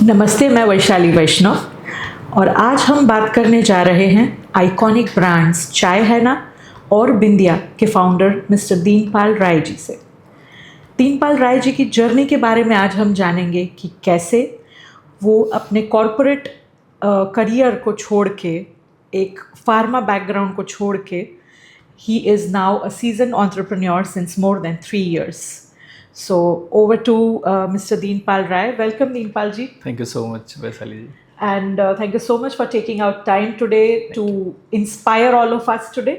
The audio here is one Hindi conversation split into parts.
नमस्ते, मैं वैशाली वैष्णव और आज हम बात करने जा रहे हैं आइकॉनिक ब्रांड्स चाय है ना और बिंदिया के फाउंडर मिस्टर दीनपाल राय जी से। दीनपाल राय जी की जर्नी के बारे में आज हम जानेंगे कि कैसे वो अपने कॉरपोरेट करियर को छोड़ के, एक फार्मा बैकग्राउंड को छोड़ के, he is now a seasoned entrepreneur since more than 3 years. So over to Mr. Deenpal Rai. Welcome, Deenpal ji. Thank you so much, Vaishali ji. And thank you so much for taking out time today to inspire all of us today.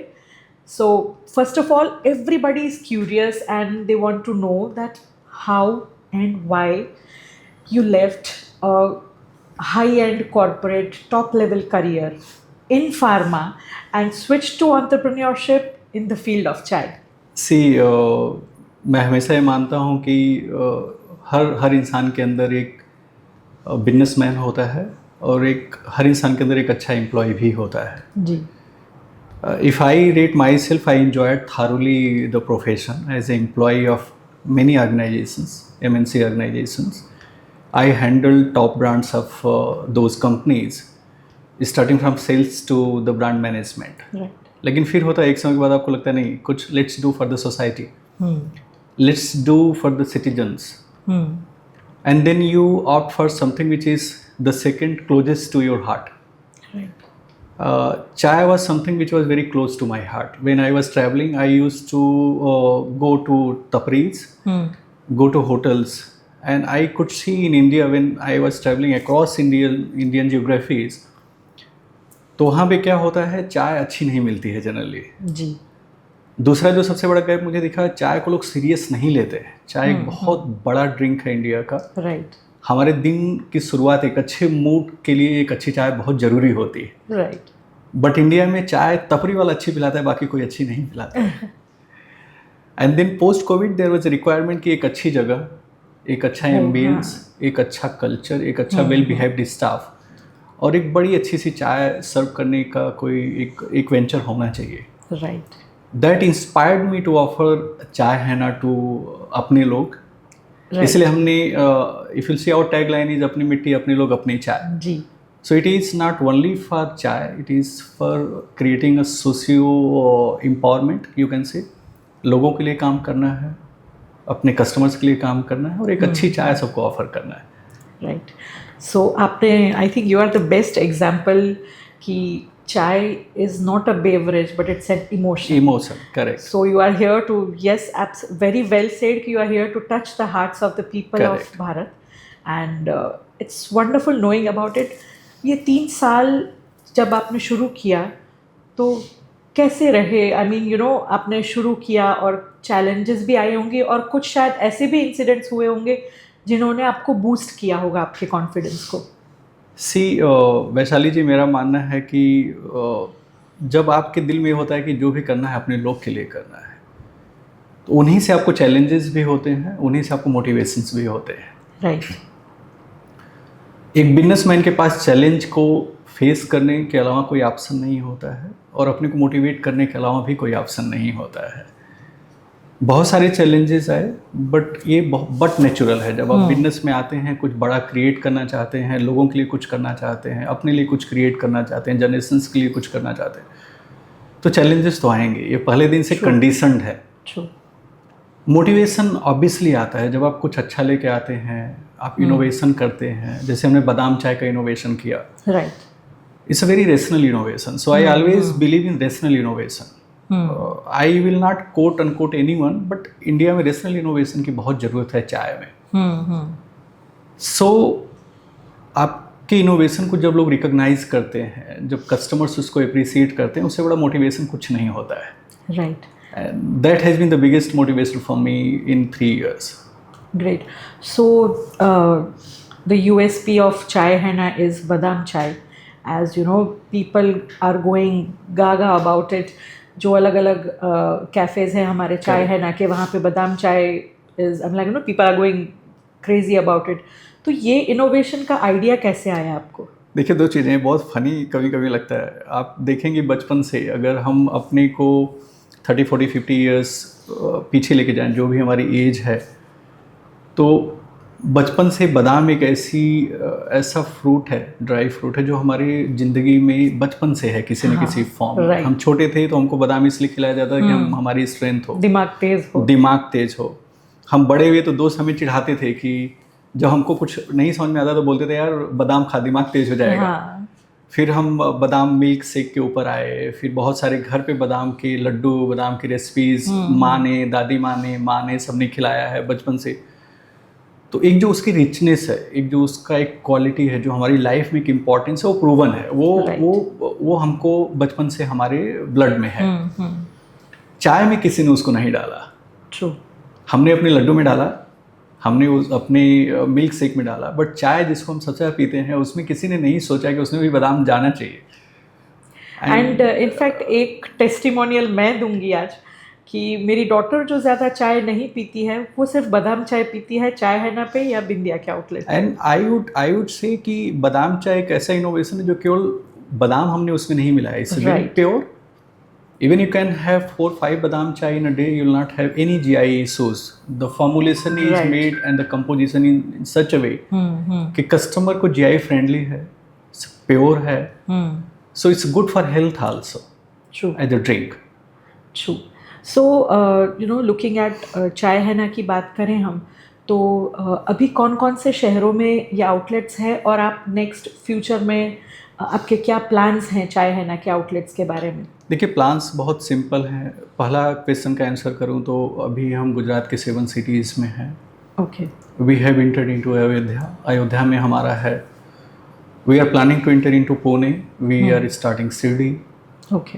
So first of all, everybody is curious and they want to know that how and why you left a high-end corporate top-level career in pharma and switched to entrepreneurship in the field of chai. See, मैं हमेशा ये मानता हूँ कि हर इंसान के अंदर एक बिजनेसमैन होता है और हर इंसान के अंदर एक अच्छा एम्प्लॉय भी होता है जी। If I rate myself, I enjoyed thoroughly the profession as an employee of many organizations, MNC organizations. I handled top brands of those companies, starting from sales to the brand management. Right. लेकिन फिर होता है एक समय के बाद आपको लगता है नहीं, कुछ let's do for the society, let's do for the citizens, and then you opt for something which is the second closest to your heart. Chai was something which was very close to my heart. When I was traveling, I used to go to taparis, go to hotels, and I could see in India when I was traveling across Indian geographies, तो वहाँ पे क्या होता है, चाय अच्छी नहीं मिलती है जनरली जी. दूसरा जो सबसे बड़ा गैप मुझे दिखा, चाय को लोग सीरियस नहीं लेते हैं. चाय एक बहुत बड़ा ड्रिंक है इंडिया का. राइट. हमारे दिन की शुरुआत एक अच्छे मूड के लिए एक अच्छी चाय बहुत ज़रूरी होती है. राइट. बट इंडिया में चाय तपरी वाला अच्छी पिलाता है, बाकी कोई अच्छी नहीं पिलाता है. And then post covid there was requirement कि एक अच्छी जगह, एक अच्छा एम्बियंस, एक अच्छा कल्चर, एक अच्छा वेल बिहेव्ड स्टाफ और एक बड़ी अच्छी सी चाय सर्व करने का कोई एक वेंचर होना चाहिए. Right. That inspired me to offer chai है ना टू अपने लोग. इसलिए हमने if you see our tag line is अपनी मिट्टी अपने लोग अपनी चाय. जी. So it is not only for chai, it is for creating a socio empowerment, you can say. लोगों के लिए काम करना है, अपने कस्टमर्स के लिए काम करना है और एक अच्छी चाय सबको ऑफर करना है. राइट. सो आपने, I think you are the best example कि chai is not a beverage but it's an emotion. Correct. So you are here to, yes, very well said, you are here to touch the hearts of the people Correct. of Bharat and it's wonderful knowing about it. ये 3 साल जब आपने शुरू किया तो कैसे रहे? I mean, you know, आपने शुरू किया और challenges भी आए होंगे और कुछ शायद ऐसे भी incidents हुए होंगे जिन्होंने आपको boost किया होगा आपके confidence को. सी वैशाली जी, मेरा मानना है कि जब आपके दिल में होता है कि जो भी करना है अपने लोग के लिए करना है, तो उन्हीं से आपको चैलेंजेस भी होते हैं, उन्हीं से आपको मोटिवेशंस भी होते हैं. राइट. एक बिजनेसमैन के पास चैलेंज को फेस करने के अलावा कोई ऑप्शन नहीं होता है और अपने को मोटिवेट करने के अलावा भी कोई ऑप्शन नहीं होता है. बहुत सारे चैलेंजेस आए बट ये बट नेचुरल है. जब आप बिजनेस में आते हैं, कुछ बड़ा क्रिएट करना चाहते हैं, लोगों के लिए कुछ करना चाहते हैं, अपने लिए कुछ क्रिएट करना चाहते हैं, जनरेशंस के लिए कुछ करना चाहते हैं, तो चैलेंजेस तो आएंगे. ये पहले दिन से कंडीशनड है. मोटिवेशन ऑब्वियसली आता है जब आप कुछ अच्छा लेके आते हैं, आप इनोवेशन करते हैं. जैसे हमने बादाम चाय का इनोवेशन किया. Right. It's a very rational innovation. So I always believe in rational innovation. I will not quote unquote anyone, but India में रेशनल इनोवेशन की बहुत ज़रूरत है चाय में. सो आपके इनोवेशन को जब लोग रिकॉग्नाइज करते हैं, जब कस्टमर्स उसको अप्रिसिएट करते हैं, उससे बड़ा मोटिवेशन कुछ नहीं होता है. Right. And that has been the biggest motivation for me in 3 years. Great. So the USP of chai hai na is badam chai. As you know, people are going gaga about it. जो अलग अलग कैफ़ेज़ हैं हमारे चाय है ना के, वहाँ पे बादाम चाय is, I'm like, you know, people are going crazy about it. तो ये इनोवेशन का आइडिया कैसे आया आपको? देखिए, 2 चीज़ें बहुत फनी कभी कभी लगता है. आप देखेंगे बचपन से अगर हम अपने को 30, 40, 50 ईयर्स पीछे लेके जाएं, जो भी हमारी एज है, तो बचपन से बादाम एक ऐसा फ्रूट है, ड्राई फ्रूट है, जो हमारी ज़िंदगी में बचपन से है किसी न हाँ, किसी फॉर्म में। right. हम छोटे थे तो हमको बादाम इसलिए खिलाया जाता है कि हम हमारी स्ट्रेंथ हो, दिमाग तेज हो। हम बड़े हुए तो दोस्त हमें चिढ़ाते थे कि जब हमको कुछ नहीं समझ में आता तो बोलते थे यार बादाम खा, दिमाग तेज हो जाएगा। हाँ, फिर हम बादाम मिल्क शेक के ऊपर आए, फिर बहुत सारे घर पे बादाम के लड्डू, बादाम की रेसिपीज माँ ने, दादी माँ ने सबने खिलाया है बचपन से। तो एक जो उसकी रिचनेस है, एक जो उसका एक क्वालिटी है जो हमारी लाइफ में एक इम्पॉर्टेंस है, वो प्रूवन है। वो हमको बचपन से हमारे ब्लड में है। चाय में किसी ने उसको नहीं डाला। ट्रू। हमने अपने लड्डू में डाला, हमने अपने मिल्क शेक में डाला, बट चाय जिसको हम सबसे ज़्यादा पीते हैं उसमें किसी ने नहीं सोचा कि उसमें भी बादाम जाना चाहिए। एंड इनफैक्ट एक टेस्टिमोनियल मैं दूंगी आज कि मेरी डॉटर जो ज़्यादा चाय नहीं पीती है, वो सिर्फ बादाम चाय पीती है, चाय है ना पे या बिंदिया के outlet. And I would say कि बादाम चाय एक ऐसा इनोवेशन है जो केवल बादाम हमने उसमें नहीं मिलाया, it's very pure. Even you can have 4-5 badam chai in a day, you will not have any GI issues. The formulation is made and the composition in such a way कि कस्टमर को GI फ्रेंडली है, प्योर है, so it's good for health also. True. As a drink. True. So looking at चाय है ना की बात करें हम, तो अभी कौन कौन से शहरों में ये आउटलेट्स हैं और आप नेक्स्ट फ्यूचर में आपके क्या प्लान्स हैं चाय है ना के आउटलेट्स के बारे में? देखिए, प्लान्स बहुत सिंपल हैं। पहला क्वेश्चन का आंसर करूं तो अभी हम गुजरात के 7 सिटीज़ में हैं। Okay. We have entered into Ayodhya में हमारा है। We are planning to enter into Pune. We are starting Shirdi. Okay.